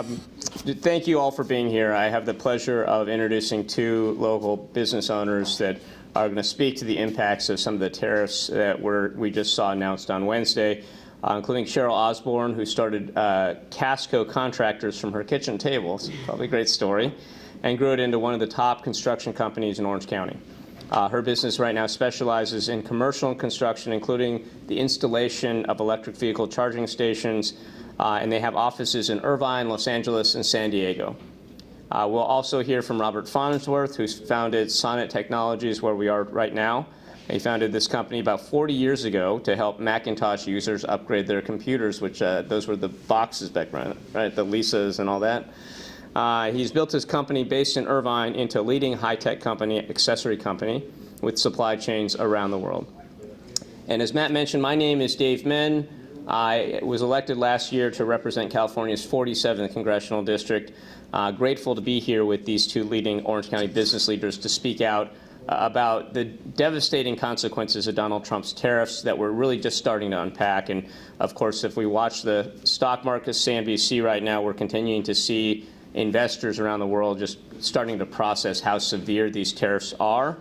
Thank you all for being here. I have the pleasure of introducing two local business owners that are going to speak to the impacts of some of the tariffs that we just saw announced on Wednesday, including Cheryl Osborne, who started Casco Contractors from her kitchen table. It's probably a great story, and grew it into one of the top construction companies in Orange County. Her business right now specializes in commercial construction, including the installation of electric vehicle charging stations, and they have offices in Irvine, Los Angeles, and San Diego. We'll also hear from Robert Farnsworth, who's founded Sonnet Technologies, where we are right now. He founded this company about 40 years ago to help Macintosh users upgrade their computers, which those were the boxes back then, right? The Lisas and all that. He's built his company based in Irvine into a leading high-tech company, accessory company, with supply chains around the world. And as Matt mentioned, my name is Dave Min. I was elected last year to represent California's 47th Congressional District. Grateful to be here with these two leading Orange County business leaders to speak out about the devastating consequences of Donald Trump's tariffs that we're really just starting to unpack. And of course, if we watch the stock market, CNBC right now, we're continuing to see investors around the world just starting to process how severe these tariffs are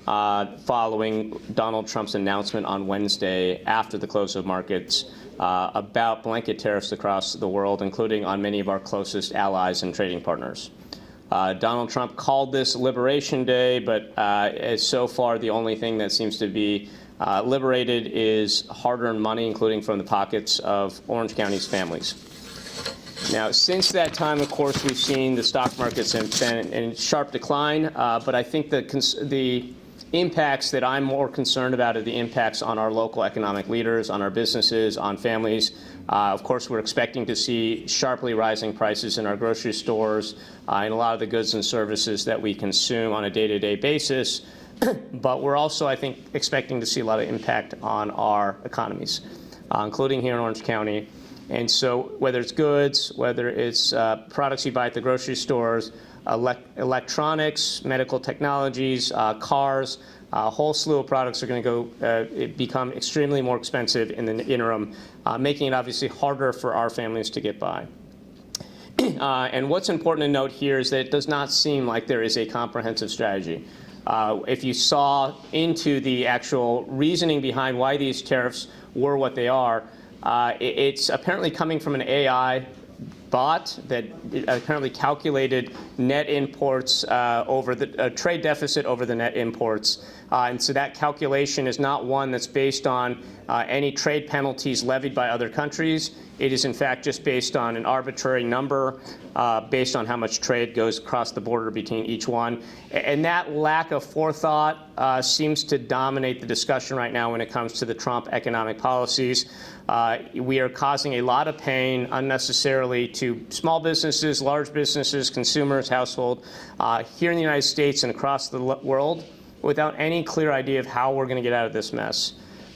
following Donald Trump's announcement on Wednesday after the close of markets about blanket tariffs across the world, including on many of our closest allies and trading partners. Donald Trump called this Liberation Day, but so far the only thing that seems to be liberated is hard-earned money, including from the pockets of Orange County's families. Now, since that time, of course, we've seen the stock markets in sharp decline, but I think the impacts that I'm more concerned about are the impacts on our local economic leaders, on our businesses, on families. Of course, we're expecting to see sharply rising prices in our grocery stores and a lot of the goods and services that we consume on a day-to-day basis. But we're also, I think, expecting to see a lot of impact on our economies, including here in Orange County. And so whether it's goods, whether it's products you buy at the grocery stores, electronics, medical technologies, cars, a whole slew of products are going to become extremely more expensive in the interim, making it obviously harder for our families to get by. And what's important to note here is that it does not seem like there is a comprehensive strategy. If you saw into the actual reasoning behind why these tariffs were what they are, it's apparently coming from an AI bot that apparently calculated net imports over the trade deficit over the net imports. And so that calculation is not one that's based on any trade penalties levied by other countries. It is, in fact, just based on an arbitrary number based on how much trade goes across the border between each one. And that lack of forethought seems to dominate the discussion right now when it comes to the Trump economic policies. We are causing a lot of pain unnecessarily to small businesses, large businesses, consumers, households here in the United States and across the world without any clear idea of how we're going to get out of this mess.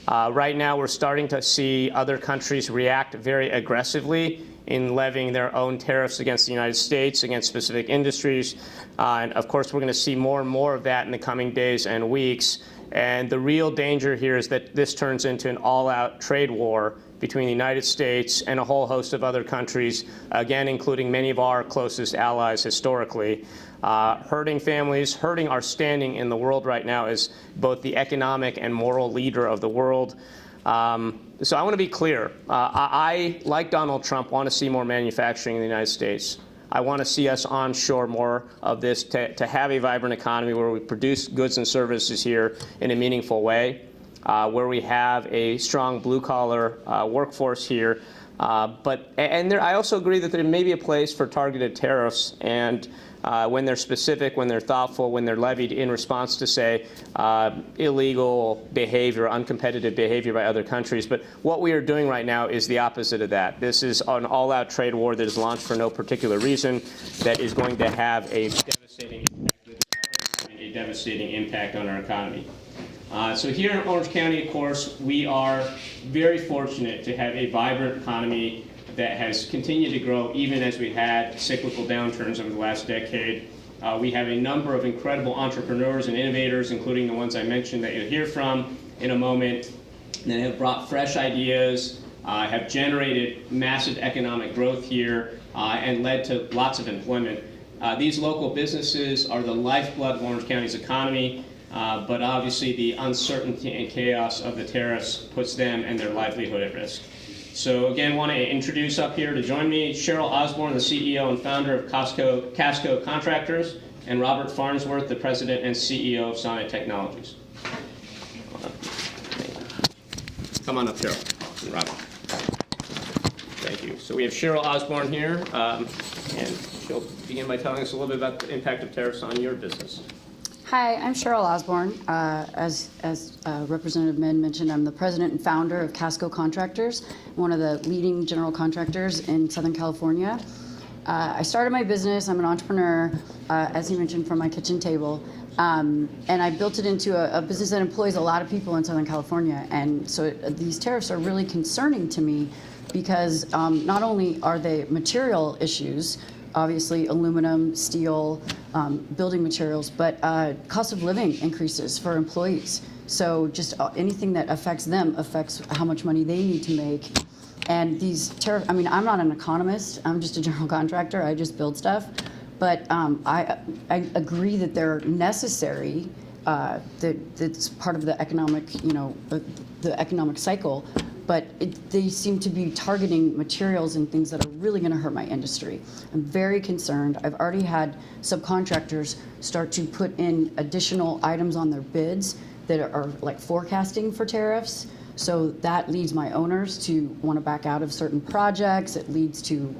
Right now, we're starting to see other countries react very aggressively in levying their own tariffs against the United States, against specific industries. And of course, we're going to see more and more of that in the coming days and weeks. And the real danger here is that this turns into an all-out trade war between the United States and a whole host of other countries, again, including many of our closest allies historically, hurting families, hurting our standing in the world right now as both the economic and moral leader of the world. So I want to be clear. I, like Donald Trump, want to see more manufacturing in the United States. I want to see us onshore more of this to have a vibrant economy where we produce goods and services here in a meaningful way, where we have a strong blue-collar workforce here. I also agree that there may be a place for targeted tariffs, and when they're specific, when they're thoughtful, when they're levied in response to, say, illegal behavior, uncompetitive behavior by other countries. But what we are doing right now is the opposite of that. This is an all-out trade war that is launched for no particular reason, that is going to have a devastating impact on our economy. So here in Orange County, of course, we are very fortunate to have a vibrant economy that has continued to grow even as we had cyclical downturns over the last decade. We have a number of incredible entrepreneurs and innovators, including the ones I mentioned that you'll hear from in a moment, that have brought fresh ideas, have generated massive economic growth here and led to lots of employment. These local businesses are the lifeblood of Orange County's economy, but obviously the uncertainty and chaos of the tariffs puts them and their livelihood at risk. So again, want to introduce up here to join me Cheryl Osborne, the CEO and founder of Casco Contractors, and Robert Farnsworth, the president and CEO of Sonnet Technologies. Come on up, Cheryl and Robert. Thank you. So we have Cheryl Osborne here, and she'll begin by telling us a little bit about the impact of tariffs on your business. Hi, I'm Cheryl Osborne. As Representative Min mentioned, I'm the president and founder of Casco Contractors, one of the leading general contractors in Southern California. I started my business. I'm an entrepreneur, as he mentioned, from my kitchen table. And I built it into a business that employs a lot of people in Southern California. And so these tariffs are really concerning to me because not only are they material issues, obviously aluminum, steel, building materials, but cost of living increases for employees. So just anything that affects them affects how much money they need to make. And these tariffs, I mean, I'm not an economist, I'm just a general contractor, I just build stuff. But I agree that they're necessary, that it's part of the economic, the economic cycle. But they seem to be targeting materials and things that are really going to hurt my industry. I'm very concerned. I've already had subcontractors start to put in additional items on their bids that are like forecasting for tariffs. So that leads my owners to want to back out of certain projects. It leads to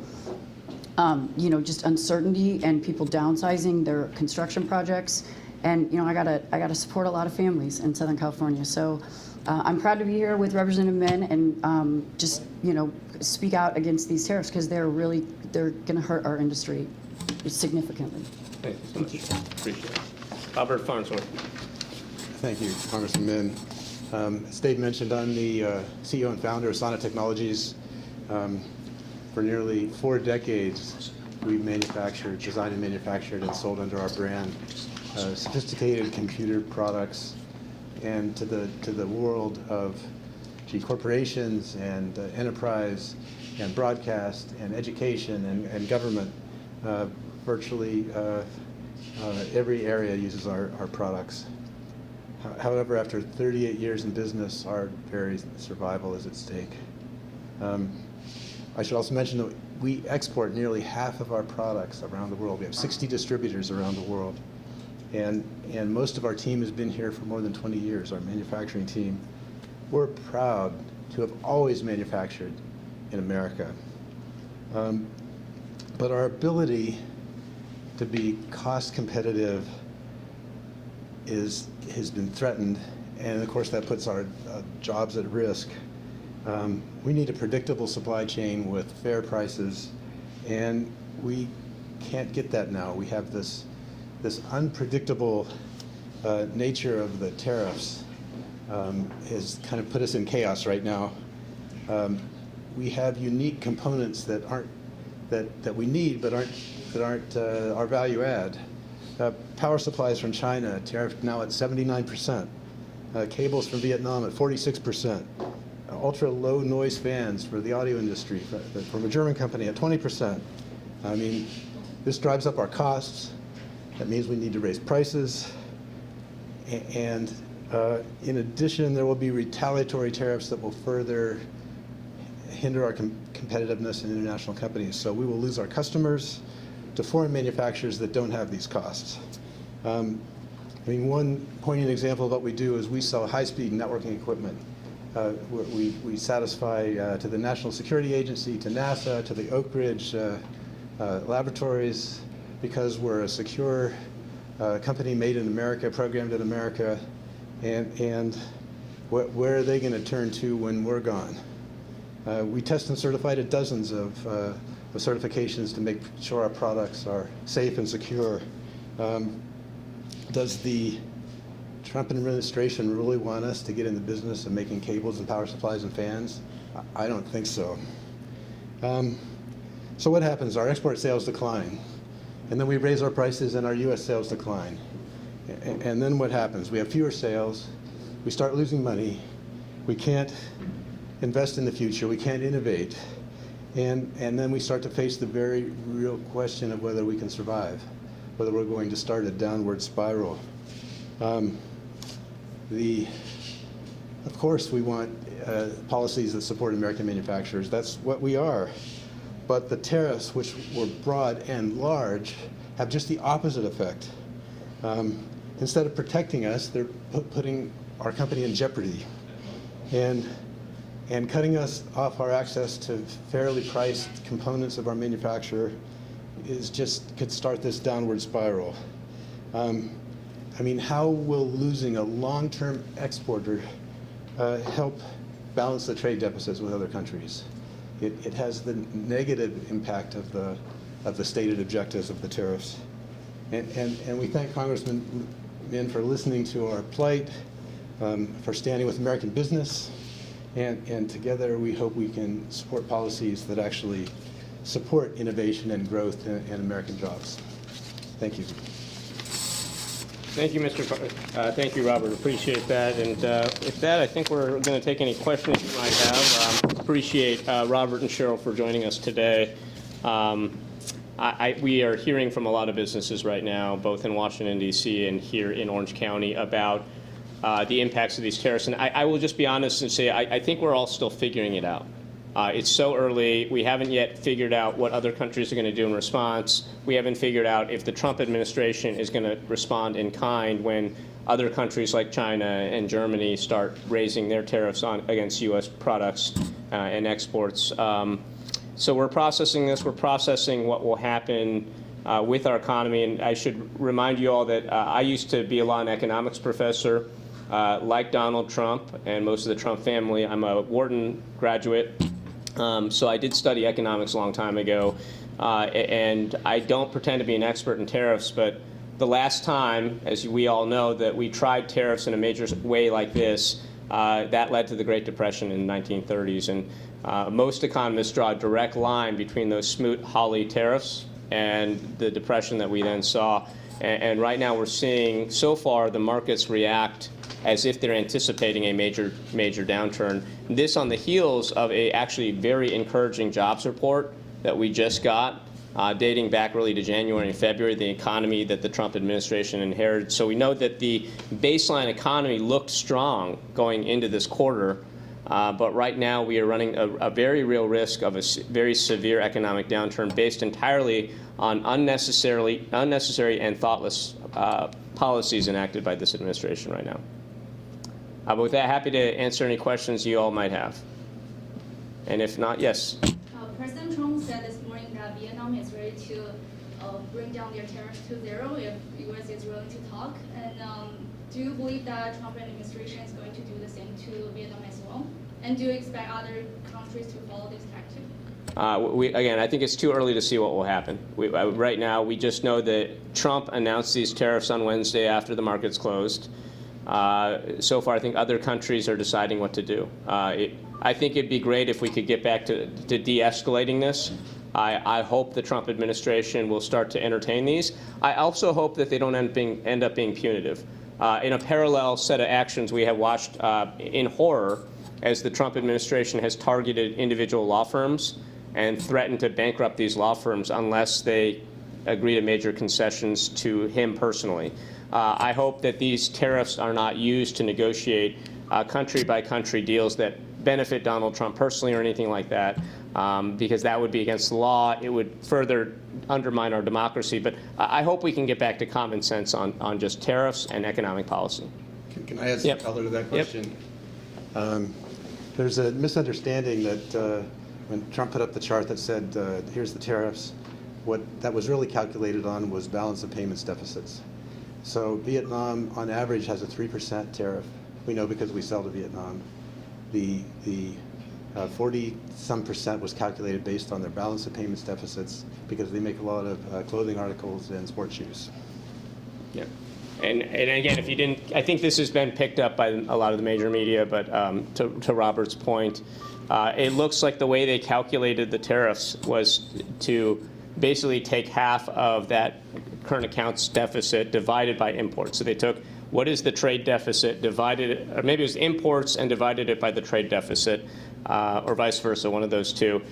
just uncertainty and people downsizing their construction projects. And I gotta support a lot of families in Southern California. So I'm proud to be here with Representative Min and just speak out against these tariffs because they're going to hurt our industry significantly. Thank you so much. Appreciate it. Robert Farnsworth. Thank you, Congressman Min. As Dave mentioned, I'm the CEO and founder of Sonnet Technologies. For nearly 4 decades, we've designed and manufactured and sold under our brand sophisticated computer products and to the world of corporations and enterprise and broadcast and education and government. Virtually every area uses our products. However, after 38 years in business, our very survival is at stake. I should also mention that we export nearly half of our products around the world. We have 60 distributors around the world. And most of our team has been here for more than 20 years, our manufacturing team. We're proud to have always manufactured in America. But our ability to be cost competitive has been threatened, and of course that puts our jobs at risk. We need a predictable supply chain with fair prices, and we can't get that now. We have this unpredictable nature of the tariffs has kind of put us in chaos right now. We have unique components that we need but aren't our value add. Power supplies from China tariffed now at 79%. Cables from Vietnam at 46%. Ultra low noise fans for the audio industry from a German company at 20%. I mean, this drives up our costs. That means we need to raise prices. And in addition, there will be retaliatory tariffs that will further hinder our competitiveness in international companies. So we will lose our customers to foreign manufacturers that don't have these costs. One poignant example of what we do is we sell high-speed networking equipment. We satisfy to the National Security Agency, to NASA, to the Oak Ridge laboratories, because we're a secure company made in America, programmed in America, and where are they going to turn to when we're gone? We test and certify to dozens of certifications to make sure our products are safe and secure. Does the Trump administration really want us to get in the business of making cables and power supplies and fans? I don't think so. So what happens? Our export sales decline. And then we raise our prices and our U.S. sales decline. And then what happens? We have fewer sales. We start losing money. We can't invest in the future, we can't innovate, and then we start to face the very real question of whether we can survive, whether we're going to start a downward spiral. Of course, we want policies that support American manufacturers. That's what we are. But the tariffs, which were broad and large, have just the opposite effect. Instead of protecting us, they're putting our company in jeopardy and cutting us off our access to fairly priced components of our manufacturer could start this downward spiral. I mean, how will losing a long-term exporter help balance the trade deficits with other countries? It has the negative impact of the stated objectives of the tariffs. And we thank Congressman Min for listening to our plight, for standing with American business, and together we hope we can support policies that actually support innovation and growth and American jobs. Thank you. Thank you, thank you, Robert. Appreciate that. And with that, I think we're going to take any questions you might have. Appreciate Robert and Cheryl for joining us today. We are hearing from a lot of businesses right now, both in Washington, D.C. and here in Orange County, about the impacts of these tariffs. And I will just be honest and say I think we're all still figuring it out. It's so early. We haven't yet figured out what other countries are going to do in response. We haven't figured out if the Trump administration is going to respond in kind when other countries like China and Germany start raising their tariffs against U.S. products and exports. So we're processing this. We're processing what will happen with our economy. And I should remind you all that I used to be a law and economics professor. Like Donald Trump and most of the Trump family, I'm a Wharton graduate. So I did study economics a long time ago, and I don't pretend to be an expert in tariffs, but the last time, as we all know, that we tried tariffs in a major way like this, that led to the Great Depression in the 1930s. And most economists draw a direct line between those Smoot-Hawley tariffs and the depression that we then saw. And right now we're seeing, so far, the markets react as if they're anticipating a major downturn. This on the heels of a actually very encouraging jobs report that we just got, dating back really to January and February, the economy that the Trump administration inherited. So we know that the baseline economy looked strong going into this quarter, but right now we are running a very real risk of a very severe economic downturn based entirely on unnecessary and thoughtless policies enacted by this administration right now. But with that, happy to answer any questions you all might have. And if not, yes. President Trump said this morning that Vietnam is ready to bring down their tariffs to zero if the U.S. is willing to talk. And do you believe that Trump administration is going to do the same to Vietnam as well? And do you expect other countries to follow this tactic? Again, I think it's too early to see what will happen. Right now, we just know that Trump announced these tariffs on Wednesday after the markets closed. So far, I think other countries are deciding what to do. I think it'd be great if we could get back to de-escalating this. I hope the Trump administration will start to entertain these. I also hope that they don't end up being punitive. In a parallel set of actions, we have watched in horror as the Trump administration has targeted individual law firms and threatened to bankrupt these law firms unless they agree to major concessions to him personally. I hope that these tariffs are not used to negotiate country-by-country deals that benefit Donald Trump personally or anything like that, because that would be against the law. It would further undermine our democracy. But I hope we can get back to common sense on just tariffs and economic policy. Can I add some color to that question? There's a misunderstanding that when Trump put up the chart that said, here's the tariffs, what that was really calculated on was balance of payments deficits. So Vietnam, on average, has a 3% tariff. We know because we sell to Vietnam. The 40-some% was calculated based on their balance of payments deficits because they make a lot of clothing articles and sports shoes. Yeah. And again, if you didn't, I think this has been picked up by a lot of the major media, but to Robert's point, it looks like the way they calculated the tariffs was to basically take half of that current accounts deficit divided by imports. So they took what is the trade deficit, divided it, or maybe it was imports and divided it by the trade deficit. or vice versa, one of those two,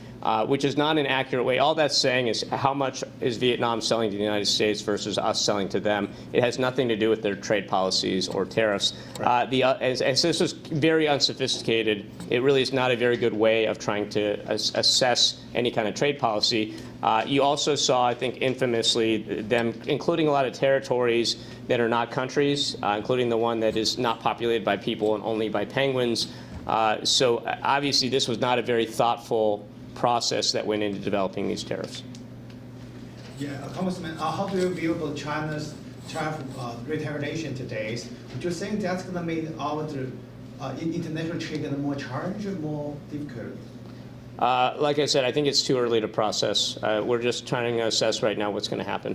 which is not an accurate way. All that's saying is how much is Vietnam selling to the United States versus us selling to them. It has nothing to do with their trade policies or tariffs. As this is very unsophisticated, it really is not a very good way of trying to assess any kind of trade policy. You also saw, I think, infamously, them including a lot of territories that are not countries, including the one that is not populated by people and only by penguins. So obviously, this was not a very thoughtful process that went into developing these tariffs. Yeah, Congressman, how do you view about China's tariff retaliation today? Do you think that's going to make our international trade more challenging, more difficult? Like I said, I think it's too early to process. We're just trying to assess right now what's going to happen.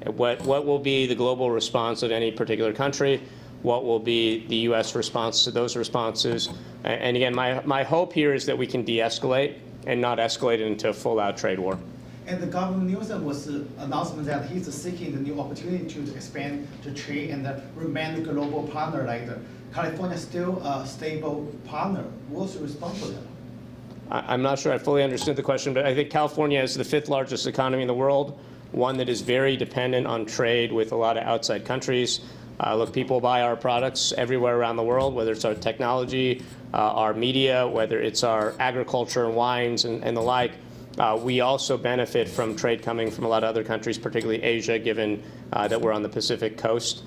What will be the global response of any particular country? What will be the U.S. response to those responses? And again, my hope here is that we can de-escalate and not escalate it into a full-out trade war. And the Governor Newsom was announcement that he's seeking the new opportunity to expand the trade and remain a global partner. Like California still a stable partner. What's your response to that? I'm not sure I fully understood the question, but I think California is the 5th largest economy in the world, one that is very dependent on trade with a lot of outside countries. Look, people buy our products everywhere around the world, whether it's our technology, our media, whether it's our agriculture and wines and the like. We also benefit from trade coming from a lot of other countries, particularly Asia, given that we're on the Pacific coast.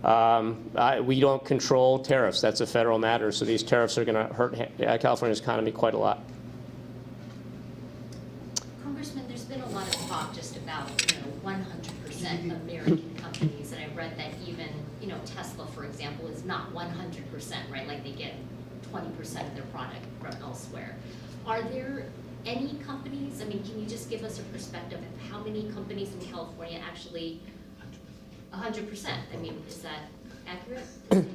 We don't control tariffs. That's a federal matter. So these tariffs are going to hurt California's economy quite a lot. Congressman, there's been a lot of talk just about 100% American companies, and I read that even Tesla, for example, is not 100%, right? Like they get 20% of their product from elsewhere. Are there any companies? I mean, can you just give us a perspective of how many companies in California actually 100%? I mean, is that accurate?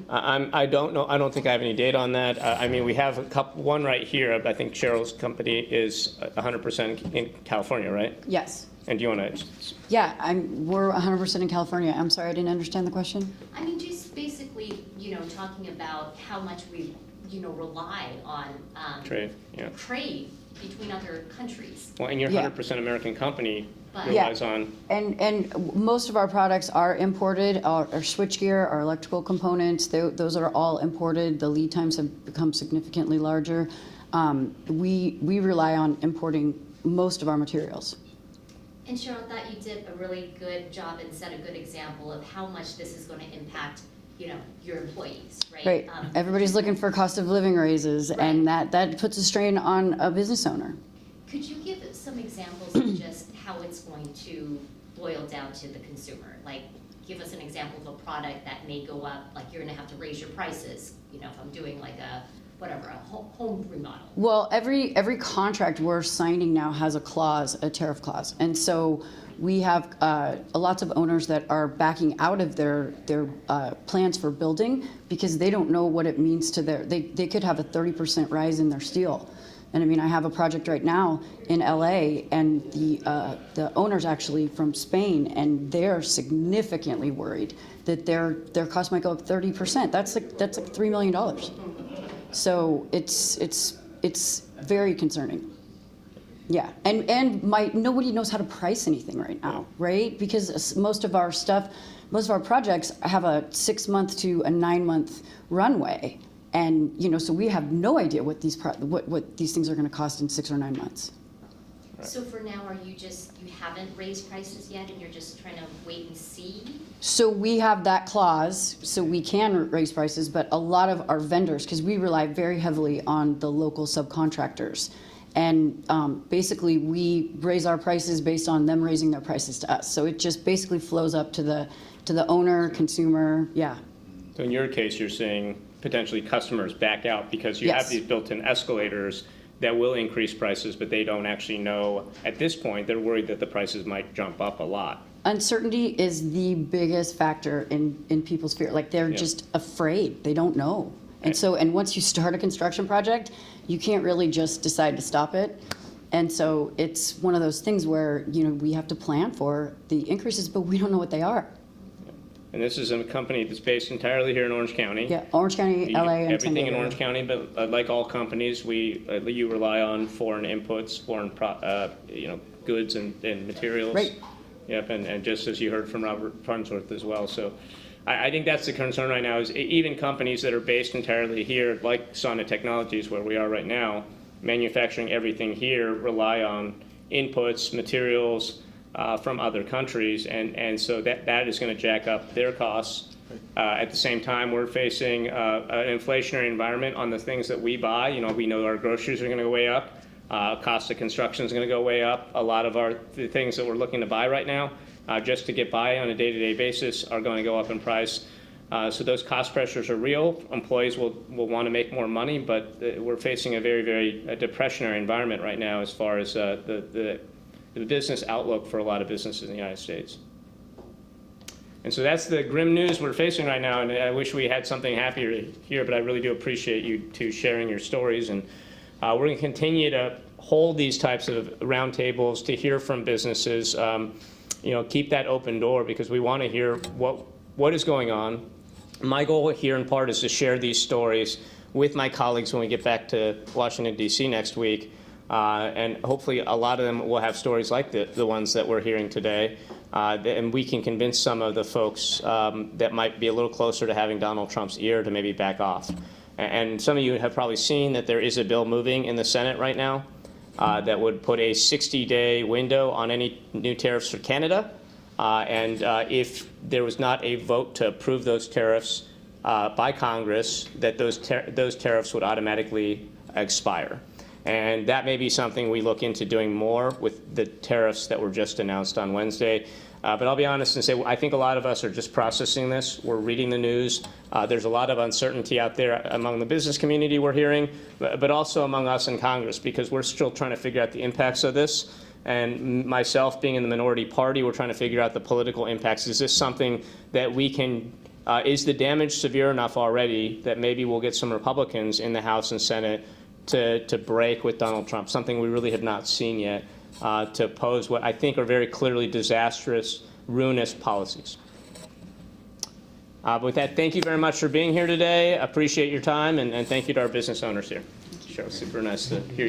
I don't know. I don't think I have any data on that. I mean, we have one right here. I think Cheryl's company is 100% in California, right? Yes. And do you want to? Yeah, we're 100% in California. I'm sorry, I didn't understand the question. I mean, just basically, talking about how much we, rely on Trade, yeah. Trade between other countries. Well, and your Yeah. 100% American company But- relies on. And most of our products are imported. Our switchgear, our electrical components, those are all imported. The lead times have become significantly larger. We rely on importing most of our materials. And Cheryl, I thought you did a really good job and set a good example of how much this is going to impact, your employees, right? Right. Everybody's looking for cost of living raises, and that puts a strain on a business owner. Could you give some examples of just how it's going to boil down to the consumer? Like, give us an example of a product that may go up, like you're going to have to raise your prices, if I'm doing like a home remodel. Well, every contract we're signing now has a tariff clause, and so we have lots of owners that are backing out of their plans for building because they don't know what it means to they could have a 30% rise in their steel. And I mean, I have a project right now in LA, and the owner's actually from Spain, and they're significantly worried that their cost might go up 30%. That's like $3 million. So it's very concerning. Yeah, and nobody knows how to price anything right now, right? Because most of our projects have a 6-month to a 9-month runway, and so we have no idea what these things are going to cost in 6 or 9 months. So for now, you haven't raised prices yet, and you're just trying to wait and see? So we have that clause, so we can raise prices, but a lot of our vendors, because we rely very heavily on the local subcontractors, and basically we raise our prices based on them raising their prices to us. So it just basically flows up to the owner, consumer, yeah. So in your case, you're saying potentially customers back out because you have these built-in escalators that will increase prices, but they don't actually know at this point. They're worried that the prices might jump up a lot. Uncertainty is the biggest factor in people's fear. Like they're just afraid. They don't know. And once you start a construction project, you can't really just decide to stop it. And so it's one of those things where we have to plan for the increases, but we don't know what they are. And this is a company that's based entirely here in Orange County. Yeah, Orange County, LA, and San Everything in Diego. Orange County, but like all companies, you rely on foreign inputs, foreign goods and materials. Right. Yep, and just as you heard from Robert Farnsworth as well. So I think that's the concern right now is even companies that are based entirely here, like Sonnet Technologies, where we are right now, manufacturing everything here, rely on inputs, materials from other countries, and so that is going to jack up their costs. At the same time, we're facing an inflationary environment on the things that we buy. We know our groceries are going to go way up. Cost of construction is going to go way up. A lot of the things that we're looking to buy right now, just to get by on a day-to-day basis, are going to go up in price. So those cost pressures are real. Employees will want to make more money, but we're facing a very, very depressionary environment right now as far as the business outlook for a lot of businesses in the United States. And so that's the grim news we're facing right now, and I wish we had something happier here, but I really do appreciate you two sharing your stories. And we're going to continue to hold these types of roundtables to hear from businesses. Keep that open door because we want to hear what is going on. My goal here in part is to share these stories with my colleagues when we get back to Washington, D.C. next week. And hopefully a lot of them will have stories like the ones that we're hearing today. And we can convince some of the folks that might be a little closer to having Donald Trump's ear to maybe back off. And some of you have probably seen that there is a bill moving in the Senate right now that would put a 60-day window on any new tariffs for Canada. And if there was not a vote to approve those tariffs by Congress, that those tariffs would automatically expire. And that may be something we look into doing more with the tariffs that were just announced on Wednesday. But I'll be honest and say I think a lot of us are just processing this. We're reading the news. There's a lot of uncertainty out there among the business community we're hearing, but also among us in Congress because we're still trying to figure out the impacts of this. And myself being in the minority party, we're trying to figure out the political impacts. Is this something that we can, is the damage severe enough already that maybe we'll get some Republicans in the House and Senate to break with Donald Trump, something we really have not seen yet, to oppose what I think are very clearly disastrous, ruinous policies. But with that, thank you very much for being here today. Appreciate your time, and thank you to our business owners here. Sure, super nice to hear you.